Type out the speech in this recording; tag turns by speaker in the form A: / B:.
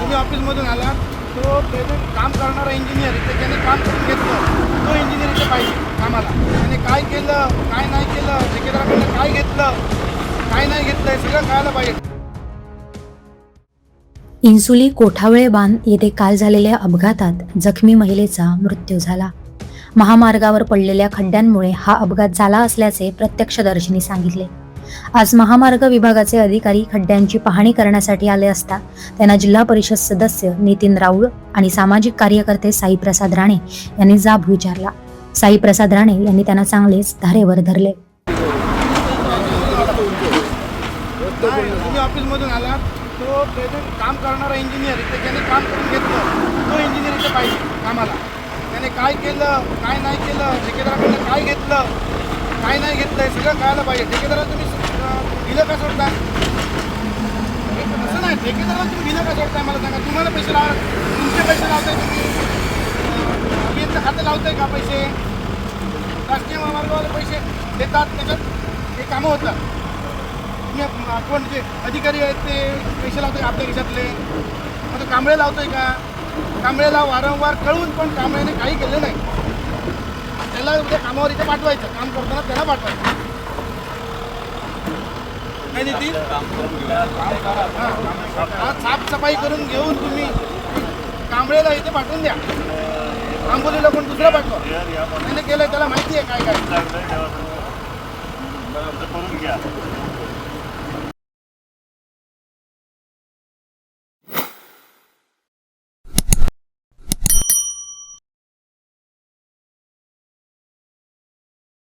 A: तुम्ही ऑफिसमधून आला तो प्रेझेंट काम करणारा इंजिनियर इथे ज्याने काम करून घेतलं तो इंजिनियर इथे पाहिजे कामाला. त्याने काय केलं काय नाही केलं, ठेकेदाराकडनं काय घेतलं काय नाही घेतलं हे सगळं कळायला पाहिजे.
B: इन्सुली कोठावळे बांध येथे काल झालेल्या अपघातात जखमी महिलेचा मृत्यू झाला. महामार्गावर पडलेल्या खड्ड्यांमुळे हा अपघात झाला असल्याचे प्रत्यक्षदर्शींनी सांगितले. आज महामार्ग विभागाचे अधिकारी खड्ड्यांची पाहणी करण्यासाठी आले असता त्यांना जिल्हा परिषद सदस्य नितीन राऊळ आणि सामाजिक कार्यकर्ते साईप्रसाद राणे यांनी जाब विचारला. साईप्रसाद राणे यांनी त्यांना चांगलेच धारेवर धरले.
A: तुम्ही ऑफिसमधून आला तो प्रेझेंट काम करणारा इंजिनियर इथे ज्याने काम करून घेतलं तो इंजिनियर इथे पाहिजे कामाला. त्याने काय केलं काय नाही केलं, ठेकेदाराकडनं काय घेतलं काय नाही घेतलं हे सगळं कळायला पाहिजे. ठेकेदाराला तुम्ही बिलं का सोडता? असं नाही, ठेकेदाराला तुम्ही बिलं का सोडताय मला सांगा. तुम्हाला पैसे तुमचे पैसे लावताय तुम्ही, अभियंता खातं लावताय का पैसे? राष्ट्रीय महामार्गावर पैसे देतात त्याच्यात हे कामं होतात. तुम्ही कोण जे अधिकारी आहेत ते पैसे लावतोय आपल्या खिशातले, आता कांबळे लावतोय का? कांबळेला वारंवार कळवून पण कांबळेने काही केलं नाही. त्याला उद्या कामावर इथे पाठवायचं, काम करताना त्याला पाठवायचं नाही देतील. हां, साफसफाई करून घेऊन तुम्ही कांबळेला इथे पाठवून द्या. आंबोलीला कोण दुसरं पाठवा. त्याने केलं त्याला माहिती आहे काय काय.